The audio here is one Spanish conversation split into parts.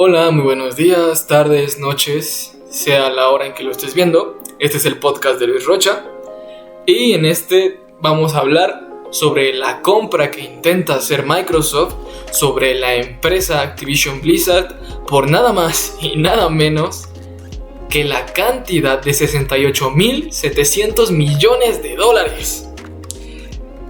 Hola, muy buenos días, tardes, noches, sea la hora en que lo estés viendo. Este es el podcast de Luis Rocha y en este vamos a hablar sobre la compra que intenta hacer Microsoft sobre la empresa Activision Blizzard por nada más y nada menos que la cantidad de $68,700 millones.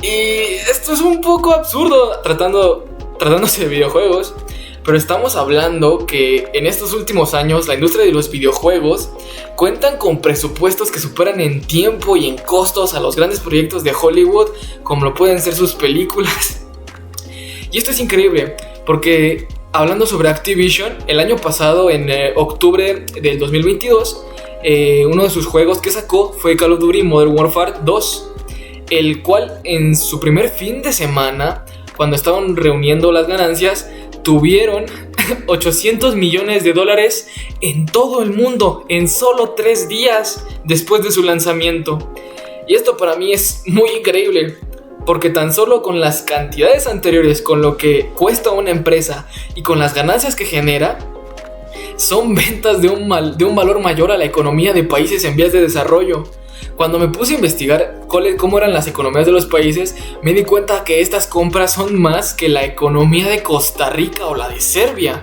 Y esto es un poco absurdo tratándose de videojuegos, pero estamos hablando que en estos últimos años la industria de los videojuegos cuentan con presupuestos que superan en tiempo y en costos a los grandes proyectos de Hollywood, como lo pueden ser sus películas. Y esto es increíble, porque hablando sobre Activision, el año pasado, en octubre del 2022, uno de sus juegos que sacó fue Call of Duty Modern Warfare 2, el cual en su primer fin de semana, cuando estaban reuniendo las ganancias, tuvieron $800 millones en todo el mundo en solo 3 días después de su lanzamiento. Y esto para mí es muy increíble, porque tan solo con las cantidades anteriores, con lo que cuesta una empresa y con las ganancias que genera, son ventas de un valor mayor a la economía de países en vías de desarrollo. Cuando me puse a investigar cómo eran las economías de los países, me di cuenta que estas compras son más que la economía de Costa Rica o la de Serbia.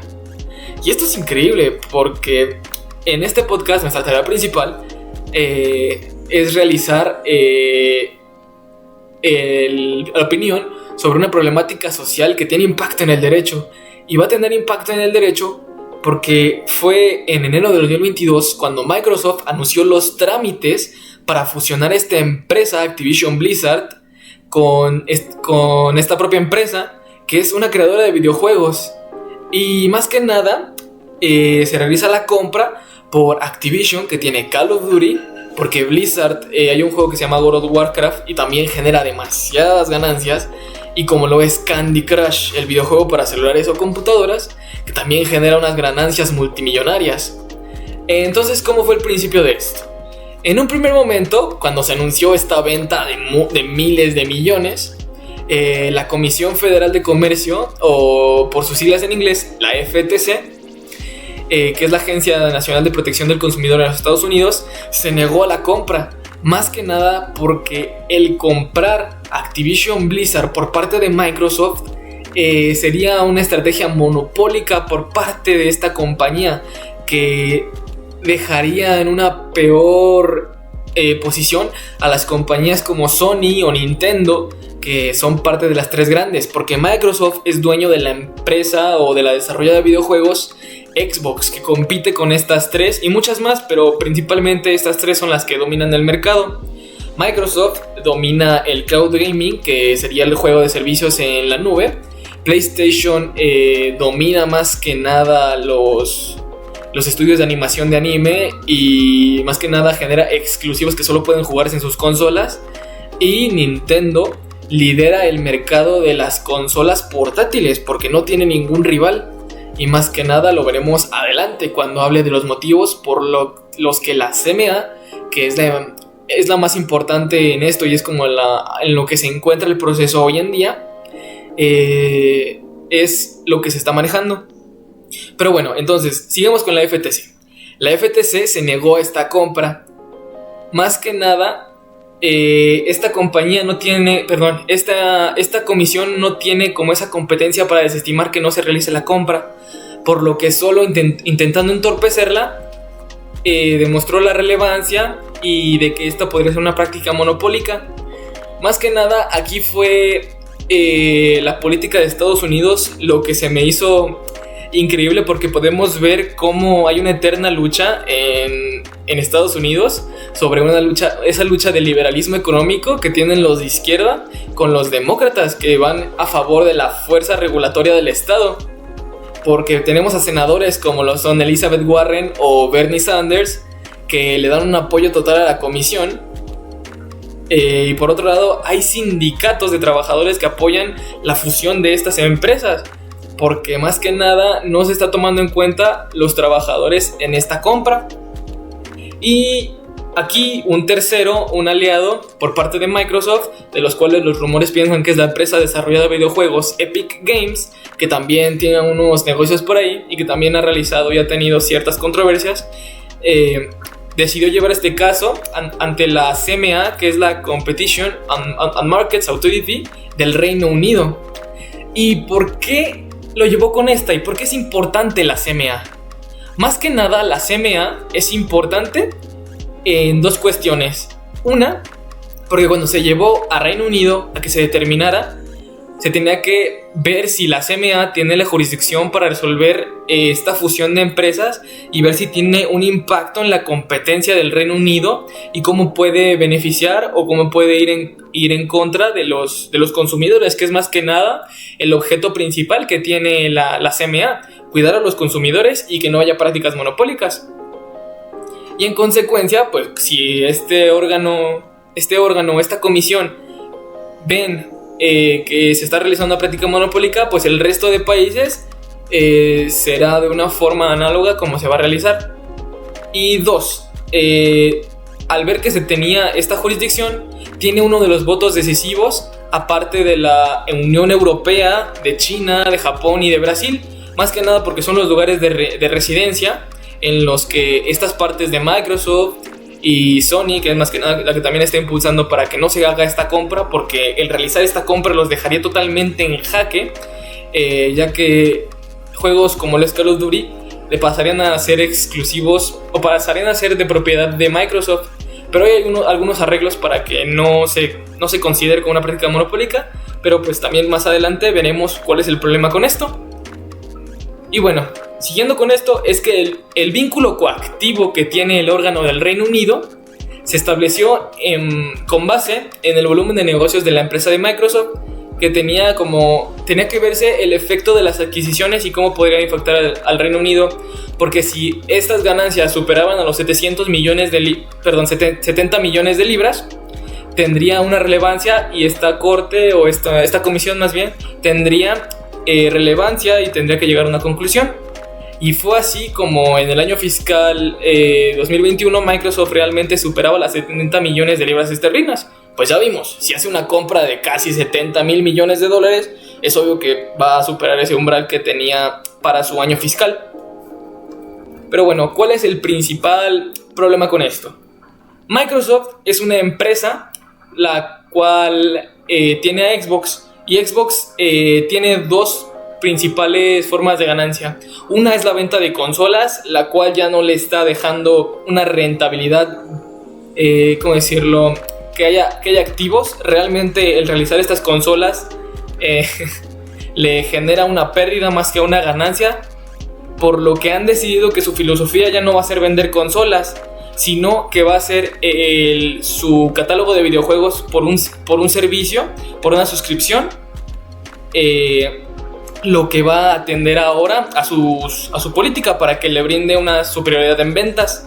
Y esto es increíble, porque en este podcast nuestra tarea principal es realizar la opinión sobre una problemática social que tiene impacto en el derecho. Y va a tener impacto en el derecho porque fue en enero de 2022 cuando Microsoft anunció los trámites para fusionar esta empresa Activision Blizzard con esta propia empresa, que es una creadora de videojuegos. Y más que nada se realiza la compra por Activision, que tiene Call of Duty, porque Blizzard hay un juego que se llama World of Warcraft y también genera demasiadas ganancias, y como lo es Candy Crush, el videojuego para celulares o computadoras, que también genera unas ganancias multimillonarias. Entonces, ¿cómo fue el principio de esto? En un primer momento, cuando se anunció esta venta de miles de millones, la Comisión Federal de Comercio, o por sus siglas en inglés, la FTC, que es la Agencia Nacional de Protección del Consumidor en los Estados Unidos, se negó a la compra. Más que nada porque el comprar Activision Blizzard por parte de Microsoft sería una estrategia monopólica por parte de esta compañía, que dejaría en una peor posición a las compañías como Sony o Nintendo, que son parte de las 3 grandes, porque Microsoft es dueño de la empresa o de la desarrolladora de videojuegos Xbox, que compite con estas 3 y muchas más, pero principalmente estas 3 son las que dominan el mercado. Microsoft domina el cloud gaming, que sería el juego de servicios en la nube. PlayStation domina más que nada los estudios de animación de anime, y más que nada genera exclusivos que solo pueden jugarse en sus consolas. Y Nintendo lidera el mercado de las consolas portátiles porque no tiene ningún rival. Y más que nada lo veremos adelante cuando hable de los motivos por los que la CMA, que es la más importante en esto y es como en lo que se encuentra el proceso hoy en día, es lo que se está manejando. Pero bueno, entonces, sigamos con la FTC. La FTC se negó a esta compra. Más que nada, esta comisión no tiene como esa competencia para desestimar que no se realice la compra, por lo que solo intentando entorpecerla, demostró la relevancia y de que esta podría ser una práctica monopólica. Más que nada, aquí fue la política de Estados Unidos lo que se me hizo increíble, porque podemos ver cómo hay una eterna lucha en Estados Unidos sobre esa lucha de liberalismo económico que tienen los de izquierda con los demócratas, que van a favor de la fuerza regulatoria del Estado, porque tenemos a senadores como lo son Elizabeth Warren o Bernie Sanders, que le dan un apoyo total a la comisión. Y por otro lado, hay sindicatos de trabajadores que apoyan la fusión de estas empresas, porque más que nada no se está tomando en cuenta los trabajadores en esta compra. Y aquí un tercero, un aliado por parte de Microsoft, de los cuales los rumores piensan que es la empresa desarrolladora de videojuegos Epic Games, que también tiene unos negocios por ahí y que también ha realizado y ha tenido ciertas controversias, decidió llevar este caso ante la CMA, que es la Competition and Markets Authority del Reino Unido. ¿Y por qué lo llevó con esta? ¿Y por qué es importante la CMA? Más que nada, la CMA es importante en dos cuestiones. Una, porque cuando se llevó a Reino Unido a que se determinara, se tenía que ver si la CMA tiene la jurisdicción para resolver esta fusión de empresas y ver si tiene un impacto en la competencia del Reino Unido y cómo puede beneficiar o cómo puede ir en contra de los consumidores, que es más que nada el objeto principal que tiene la CMA, cuidar a los consumidores y que no haya prácticas monopólicas. Y en consecuencia, pues si esta comisión ven que se está realizando una práctica monopólica, pues el resto de países será de una forma análoga como se va a realizar. Y dos, al ver que se tenía esta jurisdicción, tiene uno de los votos decisivos, aparte de la Unión Europea, de China, de Japón y de Brasil, más que nada porque son los lugares de residencia en los que estas partes de Microsoft y Sony, que es más que nada la que también está impulsando para que no se haga esta compra, porque el realizar esta compra los dejaría totalmente en jaque, ya que juegos como el Call of Duty le pasarían a ser exclusivos o pasarían a ser de propiedad de Microsoft, pero hay algunos arreglos para que no se considere como una práctica monopólica, pero pues también más adelante veremos cuál es el problema con esto. Y bueno, siguiendo con esto, es que el vínculo coactivo que tiene el órgano del Reino Unido se estableció con base en el volumen de negocios de la empresa de Microsoft, que tenía que verse el efecto de las adquisiciones y cómo podrían impactar al Reino Unido, porque si estas ganancias superaban a los 70 millones de libras, tendría una relevancia, y esta corte o esta comisión más bien tendría relevancia y tendría que llegar a una conclusión. Y fue así como en el año fiscal 2021 Microsoft realmente superaba las 70 millones de libras esterlinas. Pues ya vimos, si hace una compra de casi 70 mil millones de dólares, es obvio que va a superar ese umbral que tenía para su año fiscal. Pero bueno, ¿cuál es el principal problema con esto? Microsoft es una empresa la cual tiene a Xbox, y Xbox tiene dos principales formas de ganancia. Una es la venta de consolas, la cual ya no le está dejando una rentabilidad, ¿cómo decirlo? Que haya activos. Realmente el realizar estas consolas le genera una pérdida más que una ganancia, por lo que han decidido que su filosofía ya no va a ser vender consolas, sino que va a ser su catálogo de videojuegos por un servicio, por una suscripción, lo que va a atender ahora a su política para que le brinde una superioridad en ventas.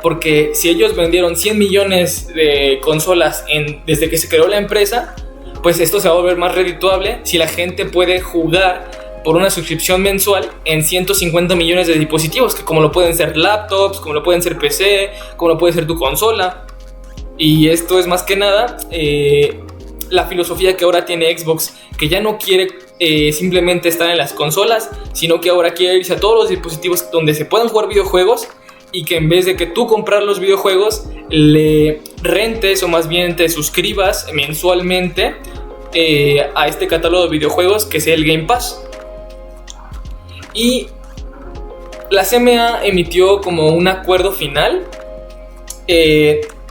Porque si ellos vendieron 100 millones de consolas desde que se creó la empresa, pues esto se va a volver más redituable si la gente puede jugar por una suscripción mensual en 150 millones de dispositivos, que como lo pueden ser laptops, como lo pueden ser PC, como lo puede ser tu consola. Y esto es más que nada la filosofía que ahora tiene Xbox, que ya no quiere simplemente estar en las consolas, sino que ahora quiere irse a todos los dispositivos donde se puedan jugar videojuegos, y que en vez de que tú comprar los videojuegos, le rentes o más bien te suscribas mensualmente a este catálogo de videojuegos que sea el Game Pass. Y la CMA emitió como un acuerdo final,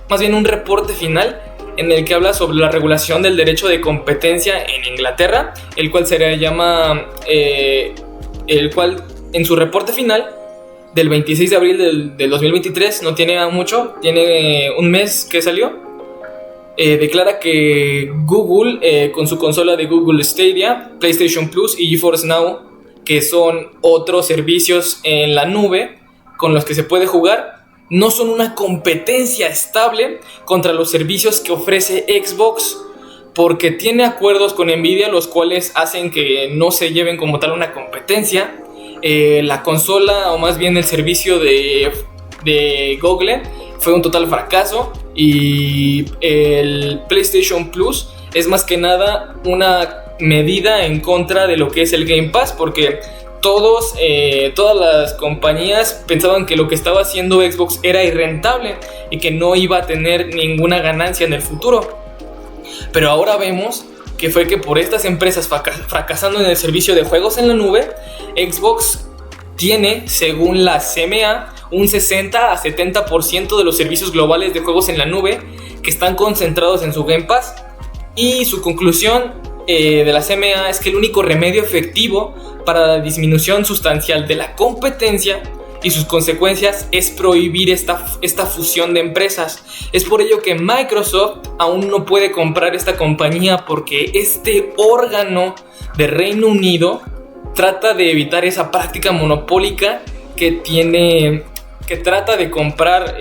más bien un reporte final, en el que habla sobre la regulación del derecho de competencia en Inglaterra, el cual en su reporte final del 26 de abril del 2023, no tiene mucho, tiene un mes que salió, declara que Google, con su consola de Google Stadia, PlayStation Plus y GeForce Now, que son otros servicios en la nube con los que se puede jugar, no son una competencia estable contra los servicios que ofrece Xbox, porque tiene acuerdos con Nvidia, los cuales hacen que no se lleven como tal una competencia. La consola, o más bien el servicio de Google, fue un total fracaso, y el PlayStation Plus es más que nada una medida en contra de lo que es el Game Pass, porque todas las compañías pensaban que lo que estaba haciendo Xbox era irrentable y que no iba a tener ninguna ganancia en el futuro. Pero ahora vemos que fue que por estas empresas fracasando en el servicio de juegos en la nube, Xbox tiene, según la CMA, un 60 a 70% de los servicios globales de juegos en la nube que están concentrados en su Game Pass. Y su conclusión de la CMA es que el único remedio efectivo para la disminución sustancial de la competencia y sus consecuencias es prohibir esta fusión de empresas. Es por ello que Microsoft aún no puede comprar esta compañía, porque este órgano de Reino Unido trata de evitar esa práctica monopólica que trata de comprar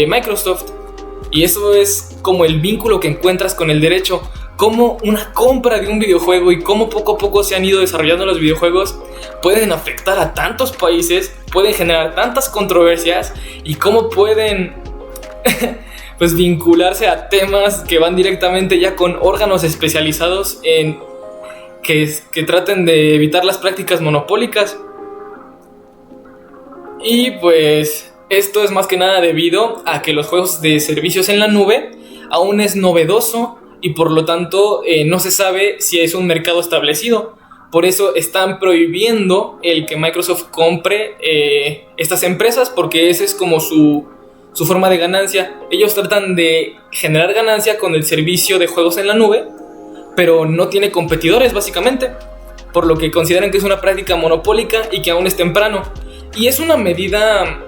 Microsoft. Y eso es como el vínculo que encuentras con el derecho, cómo una compra de un videojuego y cómo poco a poco se han ido desarrollando los videojuegos pueden afectar a tantos países, pueden generar tantas controversias, y cómo pueden pues vincularse a temas que van directamente ya con órganos especializados en que traten de evitar las prácticas monopólicas. Y pues esto es más que nada debido a que los juegos de servicios en la nube aún es novedoso, y por lo tanto no se sabe si es un mercado establecido. Por eso están prohibiendo el que Microsoft compre estas empresas, porque esa es como su forma de ganancia. Ellos tratan de generar ganancia con el servicio de juegos en la nube, pero no tiene competidores básicamente, por lo que consideran que es una práctica monopólica y que aún es temprano. Y es una medida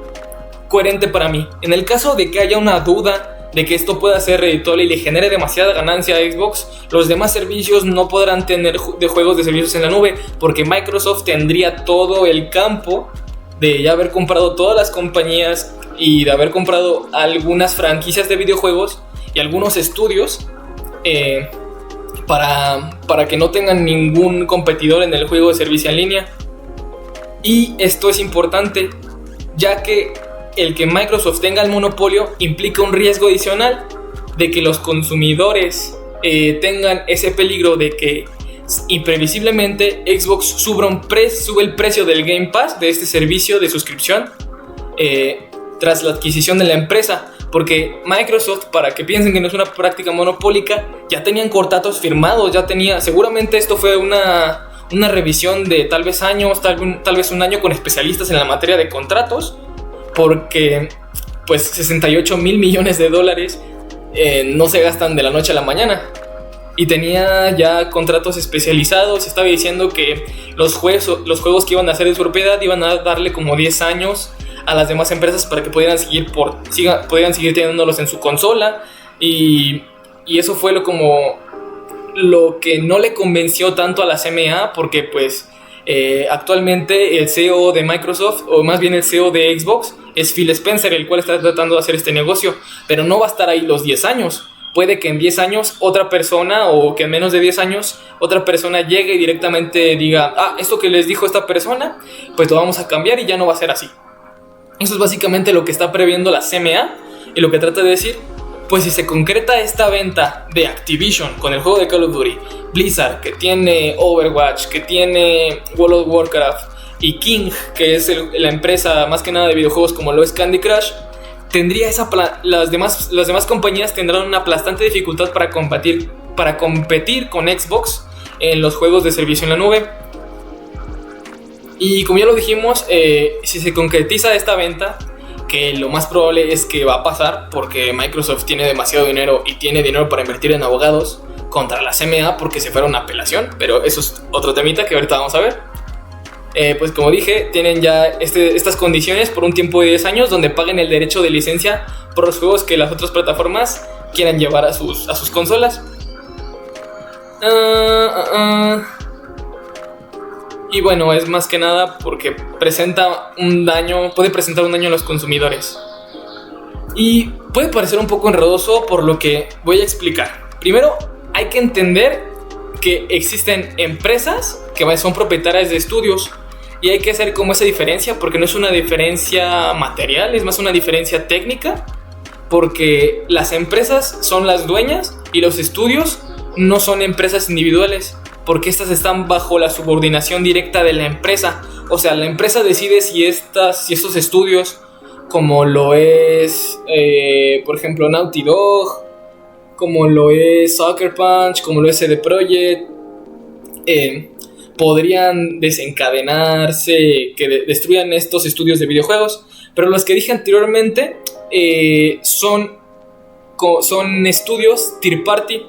coherente para mí. En el caso de que haya una duda de que esto pueda ser redituable y le genere demasiada ganancia a Xbox, los demás servicios no podrán tener de juegos de servicios en la nube, porque Microsoft tendría todo el campo de ya haber comprado todas las compañías y de haber comprado algunas franquicias de videojuegos y algunos estudios para que no tengan ningún competidor en el juego de servicio en línea. Y esto es importante, ya que el que Microsoft tenga el monopolio implica un riesgo adicional de que los consumidores tengan ese peligro de que imprevisiblemente Xbox sube el precio del Game Pass, de este servicio de suscripción, tras la adquisición de la empresa. Porque Microsoft, para que piensen que no es una práctica monopólica, ya tenían contratos firmados, seguramente esto fue una revisión de tal vez años, tal vez un año, con especialistas en la materia de contratos, porque pues 68 mil millones de dólares no se gastan de la noche a la mañana. Y tenía ya contratos especializados. Estaba diciendo que los juegos que iban a hacer de su propiedad iban a darle como 10 años a las demás empresas para que pudieran seguir teniéndolos en su consola. Y eso fue lo que no le convenció tanto a la CMA, porque pues actualmente el CEO de Microsoft, o más bien el CEO de Xbox, es Phil Spencer, el cual está tratando de hacer este negocio, pero no va a estar ahí los 10 años. Puede que en 10 años otra persona, o que en menos de 10 años otra persona llegue y directamente diga: esto que les dijo esta persona, pues lo vamos a cambiar y ya no va a ser así. Eso es básicamente lo que está previendo la CMA, y lo que trata de decir: pues si se concreta esta venta de Activision con el juego de Call of Duty, Blizzard, que tiene Overwatch, que tiene World of Warcraft, y King, que es la empresa más que nada de videojuegos como lo es Candy Crush, tendría las demás compañías tendrán una aplastante dificultad para competir con Xbox en los juegos de servicio en la nube. Y como ya lo dijimos, si se concretiza esta venta, que lo más probable es que va a pasar, porque Microsoft tiene demasiado dinero y tiene dinero para invertir en abogados contra la CMA porque se fueron a apelación, pero eso es otro temita que ahorita vamos a ver. Pues como dije, tienen ya estas condiciones por un tiempo de 10 años, donde paguen el derecho de licencia por los juegos que las otras plataformas quieran llevar a sus consolas. Y bueno, es más que nada porque puede presentar un daño a los consumidores. Y puede parecer un poco enredoso, por lo que voy a explicar. Primero, hay que entender que existen empresas que son propietarias de estudios, y hay que hacer como esa diferencia, porque no es una diferencia material, es más una diferencia técnica. porque las empresas son las dueñas y los estudios no son empresas individuales, porque estas están bajo la subordinación directa de la empresa. O sea, la empresa decide si estos estudios, como lo es, por ejemplo, Naughty Dog, como lo es Sucker Punch, como lo es CD Projekt, podrían desencadenarse, que destruyan estos estudios de videojuegos. Pero los que dije anteriormente son estudios third party.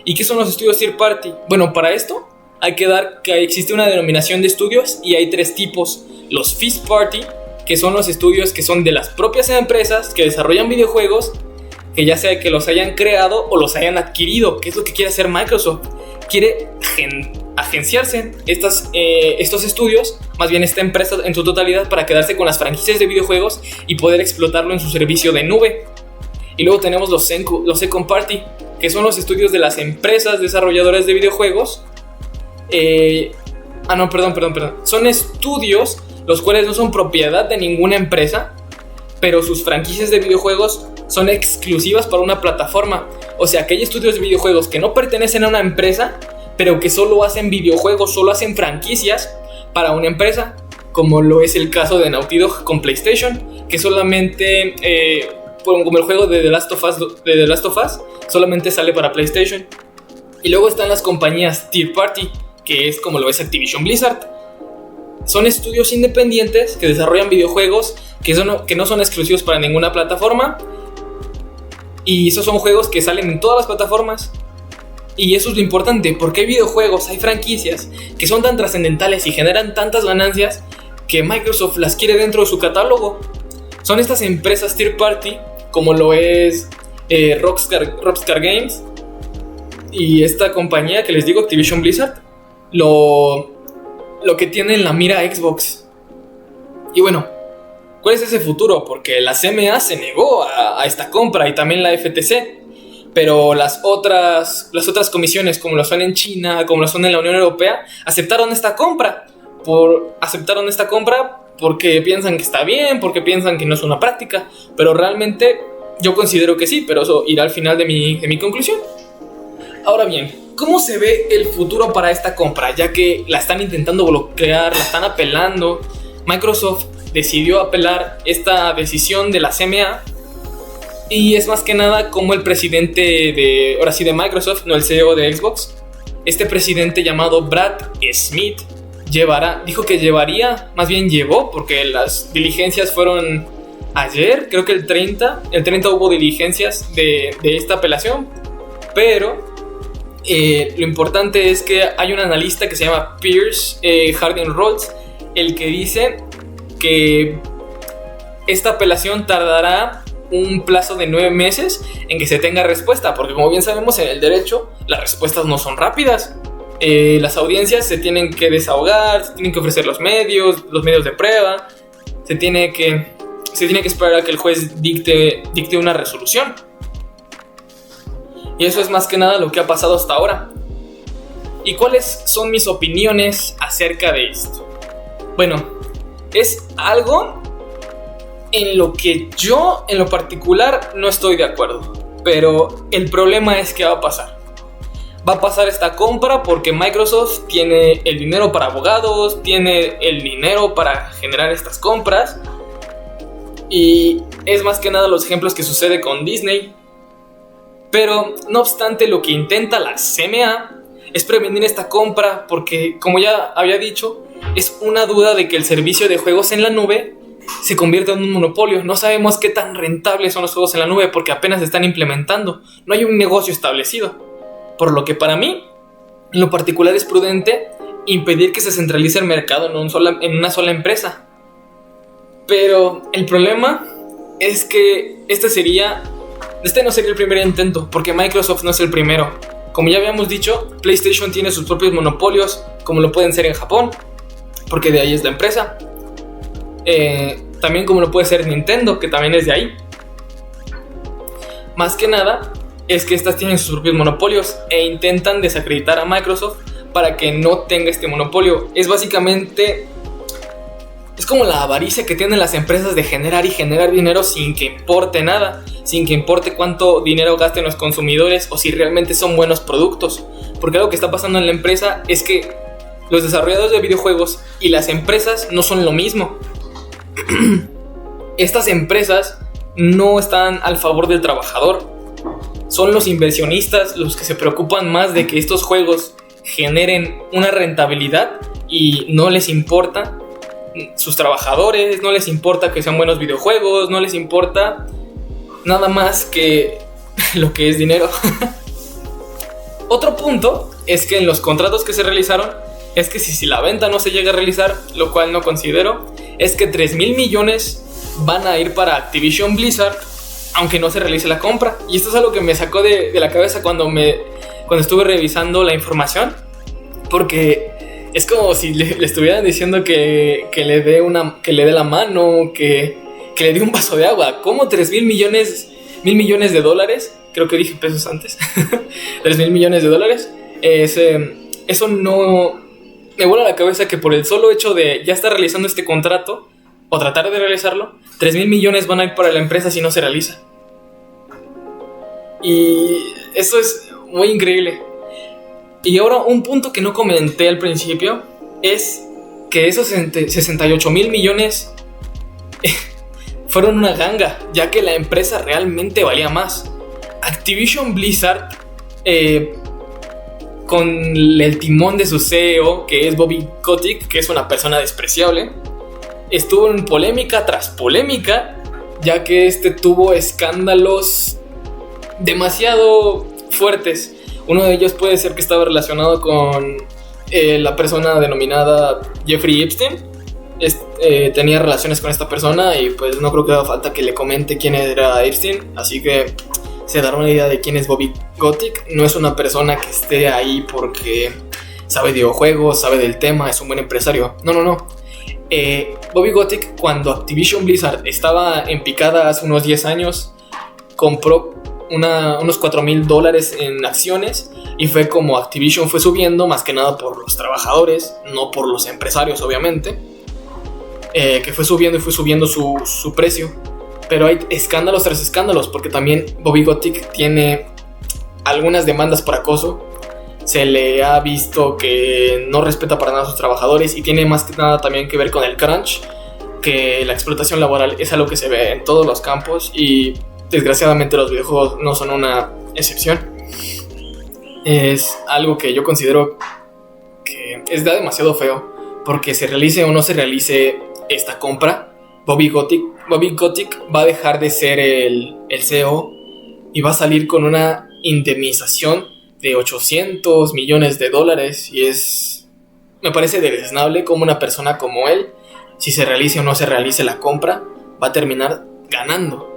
¿Y qué son los estudios third party? Bueno, para esto hay que dar que existe una denominación de estudios y hay 3 tipos. Los first party, que son los estudios que son de las propias empresas que desarrollan videojuegos, que ya sea que los hayan creado o los hayan adquirido, que es lo que quiere hacer Microsoft. Quiere agenciarse estos estudios, más bien esta empresa en su totalidad, para quedarse con las franquicias de videojuegos y poder explotarlo en su servicio de nube. Y luego tenemos los second party, que son los estudios de las empresas desarrolladoras de videojuegos. Perdón. Son estudios los cuales no son propiedad de ninguna empresa, pero sus franquicias de videojuegos son exclusivas para una plataforma. O sea, que hay estudios de videojuegos que no pertenecen a una empresa, pero que solo hacen videojuegos, solo hacen franquicias para una empresa, como lo es el caso de Naughty Dog con PlayStation, que solamente, como el juego de The Last of Us, solamente sale para PlayStation. Y luego están las compañías third party, que es como lo es Activision Blizzard. Son estudios independientes que desarrollan videojuegos que no son exclusivos para ninguna plataforma. Y esos son juegos que salen en todas las plataformas. Y eso es lo importante, porque hay videojuegos, hay franquicias que son tan trascendentales y generan tantas ganancias que Microsoft las quiere dentro de su catálogo. Son estas empresas third party, como lo es Rockstar Games y esta compañía que les digo, Activision Blizzard, lo que tiene en la mira Xbox. Y bueno, ¿cuál es ese futuro? Porque la CMA se negó a esta compra y también la FTC. Pero las otras comisiones, como lo son en China, como lo son en la Unión Europea, aceptaron esta compra porque piensan que está bien, porque piensan que no es una práctica. Pero realmente yo considero que sí, pero eso irá al final de mi conclusión. Ahora bien, ¿cómo se ve el futuro para esta compra? Ya que la están intentando bloquear, la están apelando. Microsoft decidió apelar esta decisión de la CMA. Y es más que nada como el presidente de Microsoft, no el CEO de Xbox, este presidente llamado Brad Smith, llevó, porque las diligencias fueron ayer, creo que el 30 hubo diligencias de esta apelación. Pero lo importante es que hay un analista que se llama Pierce Harding-Rolls, el que dice que esta apelación tardará un plazo de 9 meses en que se tenga respuesta, porque como bien sabemos en el derecho las respuestas no son rápidas. Las audiencias se tienen que desahogar, se tienen que ofrecer los medios de prueba, se tiene que esperar a que el juez dicte una resolución. Y eso es más que nada lo que ha pasado hasta ahora. ¿Y cuáles son mis opiniones acerca de esto? Bueno, es algo en lo que yo, en lo particular, no estoy de acuerdo. Pero el problema es que va a pasar. Va a pasar esta compra porque Microsoft tiene el dinero para abogados, tiene el dinero para generar estas compras. Y es más que nada los ejemplos que sucede con Disney. Pero, no obstante, lo que intenta la CMA es prevenir esta compra porque, como ya había dicho, es una duda de que el servicio de juegos en la nube se convierta en un monopolio. No sabemos qué tan rentables son los juegos en la nube porque apenas se están implementando. No hay un negocio establecido. Por lo que para mí, en lo particular, es prudente impedir que se centralice el mercado en una sola empresa. Pero el problema es que este no sería el primer intento, porque Microsoft no es el primero. Como ya habíamos dicho, PlayStation tiene sus propios monopolios, como lo pueden ser en Japón, porque de ahí es la empresa. También como lo puede ser Nintendo, que también es de ahí. Más que nada es que estas tienen sus propios monopolios e intentan desacreditar a Microsoft para que no tenga este monopolio. Es básicamente Es como la avaricia que tienen las empresas de generar y generar dinero sin que importe nada, sin que importe cuánto dinero gasten los consumidores o si realmente son buenos productos. Porque algo que está pasando en la empresa es que los desarrolladores de videojuegos y las empresas no son lo mismo. Estas empresas no están al favor del trabajador. Son los inversionistas los que se preocupan más de que estos juegos generen una rentabilidad y no les importa sus trabajadores, no les importa que sean buenos videojuegos, no les importa nada más que lo que es dinero. Otro punto es que en los contratos que se realizaron es que si la venta no se llega a realizar, lo cual no considero, es que 3,000 millones van a ir para Activision Blizzard aunque no se realice la compra. Y esto es algo que me sacó de la cabeza cuando estuve revisando la información, porque es como si le estuvieran diciendo que le dé la mano, que le dé un vaso de agua. ¿Cómo 3,000 millones de dólares? Creo que dije pesos antes. 3,000 millones de dólares. Eso no me vuela la cabeza, que por el solo hecho de ya estar realizando este contrato o tratar de realizarlo, 3,000 millones van a ir para la empresa si no se realiza. Y eso es muy increíble. Y ahora un punto que no comenté al principio es que esos 68,000 millones fueron una ganga, ya que la empresa realmente valía más. Activision Blizzard, con el timón de su CEO, que es Bobby Kotick, que es una persona despreciable, estuvo en polémica tras polémica, ya que tuvo escándalos demasiado fuertes. Uno de ellos puede ser que estaba relacionado con la persona denominada Jeffrey Epstein. Tenía relaciones con esta persona y pues no creo que haga falta que le comente quién era Epstein, así que se dará una idea de quién es Bobby Kotick. No es una persona que esté ahí porque sabe de videojuegos, sabe del tema, es un buen empresario. No. Bobby Kotick, cuando Activision Blizzard estaba en picada hace unos 10 años, compró unos $4,000 en acciones, y fue como Activision fue subiendo, más que nada por los trabajadores, no por los empresarios obviamente, que fue subiendo su precio. Pero hay escándalos tras escándalos, porque también Bobby Kotick tiene algunas demandas por acoso. Se le ha visto que no respeta para nada a sus trabajadores, y tiene más que nada también que ver con el crunch, que la explotación laboral es algo que se ve en todos los campos, y desgraciadamente los videojuegos no son una excepción. Es algo que yo considero que es demasiado feo, porque se realice o no se realice esta compra, Bobby Kotick va a dejar de ser el CEO y va a salir con una indemnización de $800 millones, y me parece deleznable como una persona como él, si se realice o no se realice la compra, va a terminar ganando.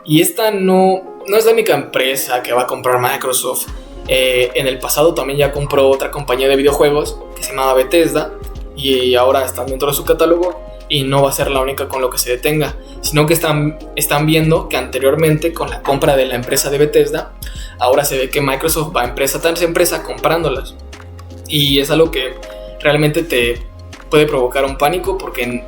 Y esta no es la única empresa que va a comprar Microsoft. En el pasado también ya compró otra compañía de videojuegos que se llamaba Bethesda, y ahora están dentro de su catálogo, y no va a ser la única con lo que se detenga, sino que están viendo que anteriormente, con la compra de la empresa de Bethesda, ahora se ve que Microsoft va empresa tras empresa comprándolas, y es algo que realmente te puede provocar un pánico, porque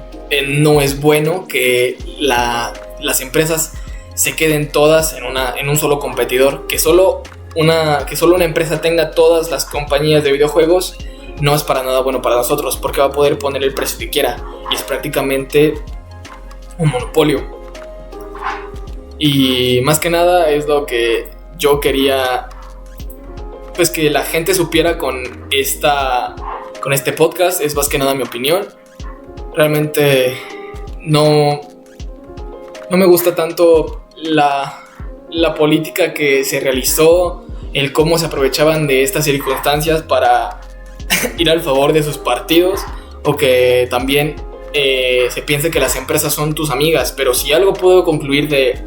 no es bueno que las empresas se queden todas en un solo competidor. Que solo una empresa tenga todas las compañías de videojuegos no es para nada bueno para nosotros, porque va a poder poner el precio que quiera, y es prácticamente un monopolio. Y más que nada es lo que yo quería, pues, que la gente supiera con este podcast. Es más que nada mi opinión. Realmente no me gusta tanto la política que se realizó, el cómo se aprovechaban de estas circunstancias para ir al favor de sus partidos, o que también se piense que las empresas son tus amigas. Pero si algo puedo concluir de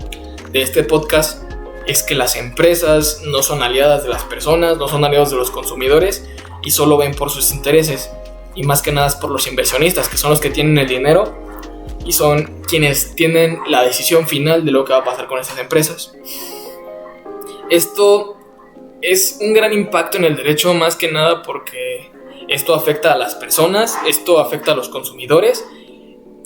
este podcast es que las empresas no son aliadas de las personas, no son aliados de los consumidores, y solo ven por sus intereses, y más que nada es por los inversionistas, que son los que tienen el dinero y son quienes tienen la decisión final de lo que va a pasar con estas empresas. Esto es un gran impacto en el derecho, más que nada porque Esto afecta a las personas, esto afecta a los consumidores,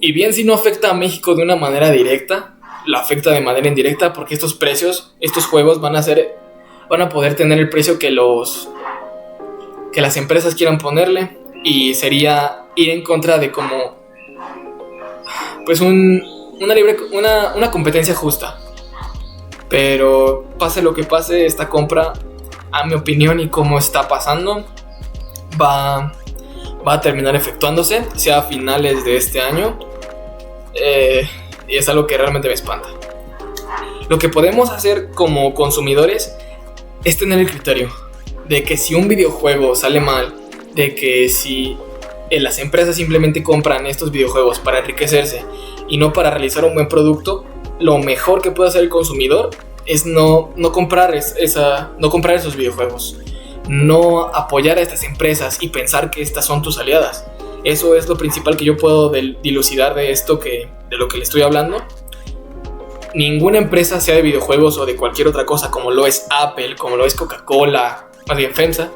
y bien si no afecta a México de una manera directa, lo afecta de manera indirecta porque estos precios, estos juegos van a poder tener el precio que las empresas quieran ponerle, y sería ir en contra de como pues una competencia justa. Pero pase lo que pase, esta compra, a mi opinión y como está pasando, va a terminar efectuándose, sea a finales de este año, y es algo que realmente me espanta. Lo que podemos hacer como consumidores es tener el criterio de que si un videojuego sale mal, de que si las empresas simplemente compran estos videojuegos para enriquecerse y no para realizar un buen producto, lo mejor que puede hacer el consumidor es no comprar esos videojuegos, no apoyar a estas empresas y pensar que estas son tus aliadas. Eso es lo principal que yo puedo dilucidar de esto, de lo que le estoy hablando. Ninguna empresa, sea de videojuegos o de cualquier otra cosa, como lo es Apple, como lo es Coca-Cola, más bien FEMSA,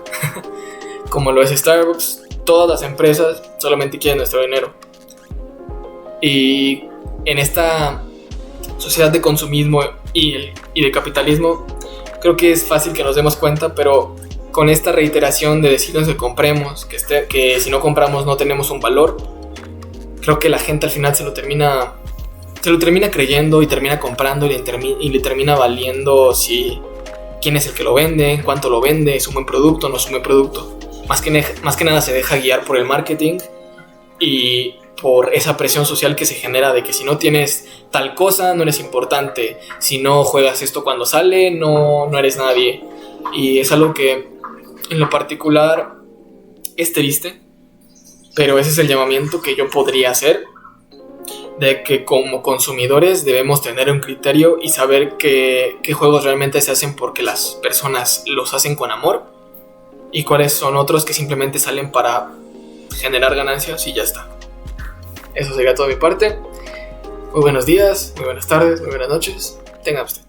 como lo es Starbucks, todas las empresas solamente quieren nuestro dinero. Y en esta sociedad de consumismo y de capitalismo, creo que es fácil que nos demos cuenta, pero con esta reiteración de decirnos que compremos, que si no compramos no tenemos un valor, creo que la gente al final se lo termina creyendo y termina comprando, y le termina valiendo quién es el que lo vende, cuánto lo vende, es un buen producto, no es un buen producto. Más que nada se deja guiar por el marketing y por esa presión social que se genera de que si no tienes tal cosa no eres importante, si no juegas esto cuando sale no eres nadie. Y es algo que en lo particular es triste, pero ese es el llamamiento que yo podría hacer, de que como consumidores debemos tener un criterio y saber qué juegos realmente se hacen porque las personas los hacen con amor, y cuáles son otros que simplemente salen para generar ganancias y ya está. Eso sería todo de mi parte. Muy buenos días, muy buenas tardes, muy buenas noches. Tengan usted.